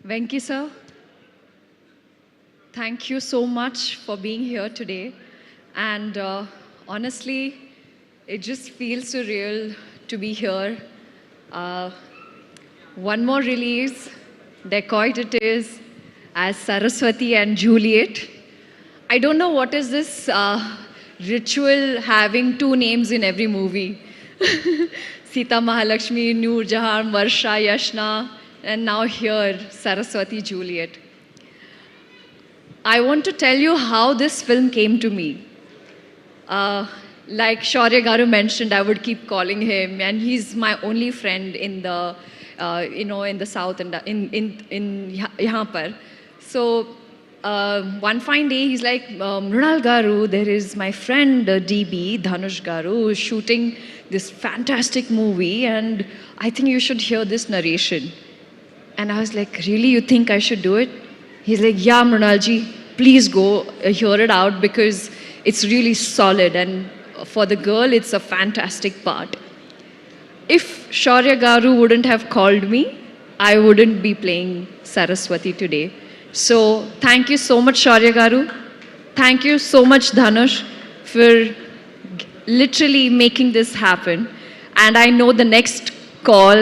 Venki sir, thank you so much for being here today. And honestly, it just feels surreal to be here. Uh, One more release, dacoit it is, as Saraswati and Juliet. I don't know what is this ritual having two names in every movie. Sita Mahalakshmi, Noor Jahan, Varsha, Yashna, and now here, Saraswati Juliet. I want to tell you how this film came to me. Uh, like Shaurya Garu mentioned, I would keep calling him, and he's my only friend in the, in the south and in यहाँ पर. So one fine day, he's like, Mrunal Garu, there is my friend DB Dhanush Garu who is shooting this fantastic movie, and I think you should hear this narration. And I was like, really, you think I should do it? He's like, yeah, Mrunalji, please go hear it out because it's really solid. And for the girl, it's a fantastic part. If Shaurya Garu wouldn't have called me, I wouldn't be playing Saraswati today. So thank you so much, Shaurya Garu. Thank you so much, Dhanush, for literally making this happen. And I know the next call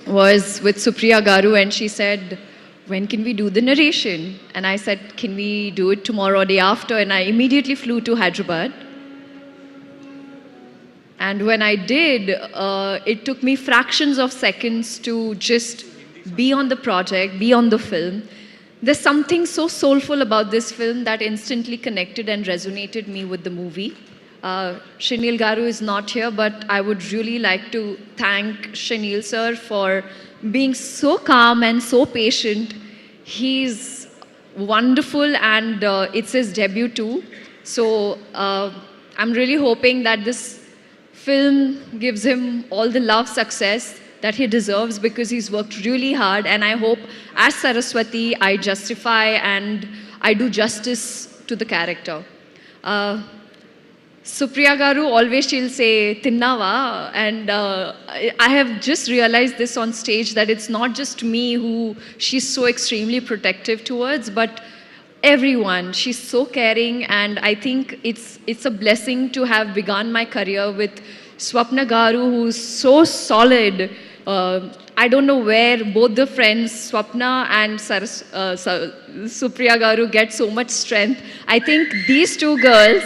was with Supriya Garu, and she said, when can we do the narration? And I said, can we do it tomorrow or day after? And I immediately flew to Hyderabad. And when I did, it took me fractions of seconds to just be on the project, be on the film. There's something so soulful about this film that instantly connected and resonated me with the movie. Shinil Garu is not here, but I would really like to thank Shinil sir for being so calm and so patient. He's wonderful, and it's his debut too. So I'm really hoping that this film gives him all the love, success that he deserves because he's worked really hard. And I hope as Saraswati, I justify and I do justice to the character. Supriya Garu always she'll say Tinnava, and I have just realized this on stage that it's not just me who she's so extremely protective towards, but everyone. She's so caring, and I think it's a blessing to have begun my career with Swapna Garu, who's so solid. I don't know where both the friends Swapna and Supriya Garu get so much strength. I think these two girls,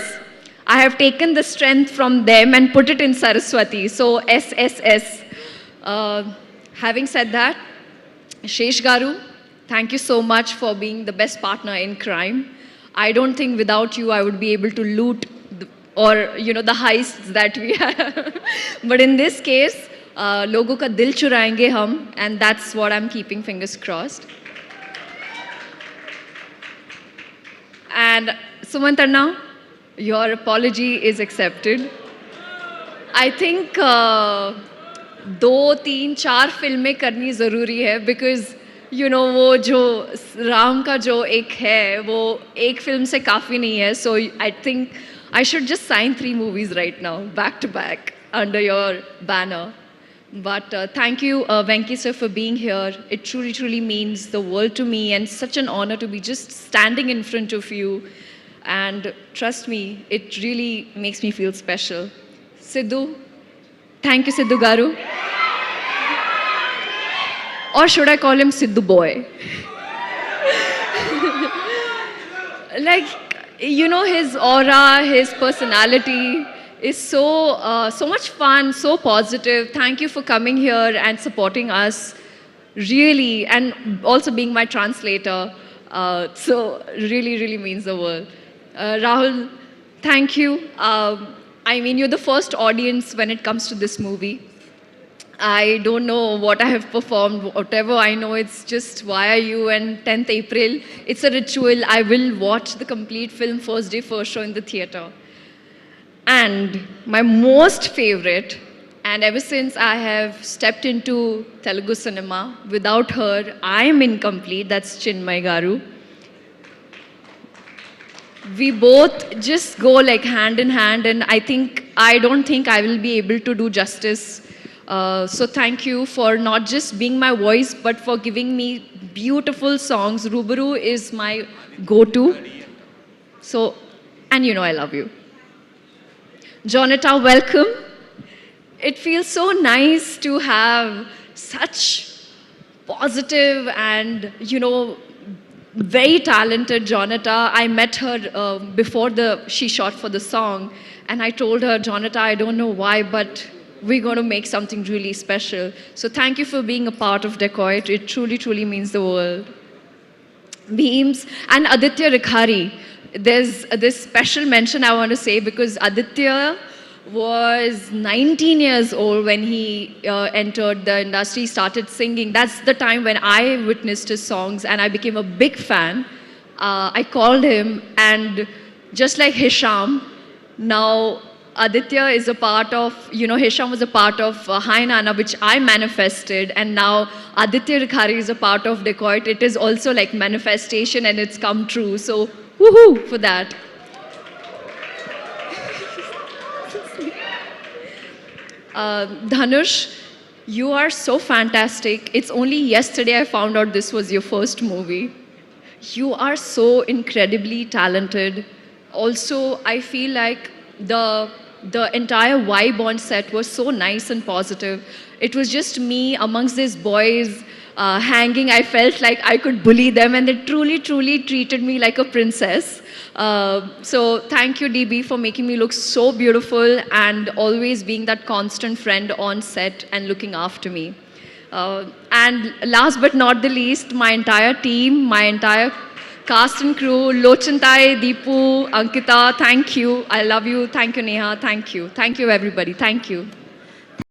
I have taken the strength from them and put it in Saraswati. So SSS. Having said that, Shesh Garu, thank you so much for being the best partner in crime. I don't think without you I would be able to loot the heists that we have. But in this case, logo ka dil churayenge hum, and that's what I'm keeping fingers crossed. And Sumantarna, your apology is accepted. I think 2, 3, 4 फिल्में करनी ज़रूरी है because वो जो राम का जो एक है वो एक फिल्म से काफ़ी नहीं है. So I think I should just sign 3 movies right now, back to back, under your banner. But thank you, Venki sir, for being here. It truly, truly means the world to me, and such an honor to be just standing in front of you. And trust me, it really makes me feel special. Sidhu, thank you, Sidhu Garu. Or should I call him Sidhu Boy? Like, his aura, his personality is so much fun, so positive. Thank you for coming here and supporting us, really, and also being my translator. So really, really means the world. Rahul, thank you. You're the first audience when it comes to this movie. I don't know what I have performed. Whatever I know, it's just Why Are You and 10th April. It's a ritual. I will watch the complete film first day, first show in the theatre. And my most favorite, and ever since I have stepped into Telugu cinema, without her, I am incomplete. That's Chinmay Garu. We both just go like hand in hand, and I don't think I will be able to do justice So thank you for not just being my voice, but for giving me beautiful songs. Rubaru is my go-to. So, and you know I love you. Jonata, welcome. It feels so nice to have such positive and, very talented Jonata. I met her before she shot for the song, and I told her, Jonata, I don't know why, but we're going to make something really special. So thank you for being a part of Decoit. It truly, truly means the world. Beams and Aditya Rikhari. There's this special mention I want to say because Aditya was 19 years old when he entered the industry, started singing. That's the time when I witnessed his songs and I became a big fan. I called him, and just like Hisham, now Aditya is a part of, Hisham was a part of Hi Nana, which I manifested, and now Aditya Rikhari is a part of Decoit. It is also like manifestation and it's come true. So, woohoo for that. Dhanush, you are so fantastic. It's only yesterday I found out this was your first movie. You are so incredibly talented. Also, I feel like the entire vibe on set was so nice and positive. It was just me amongst these boys hanging. I felt like I could bully them, and they truly, truly treated me like a princess. So thank you, DB, for making me look so beautiful and always being that constant friend on set and looking after me. And last but not the least, my entire team, my entire cast and crew, Lochantai, Deepu, Ankita, thank you. I love you. Thank you, Neha. Thank you. Thank you, everybody. Thank you.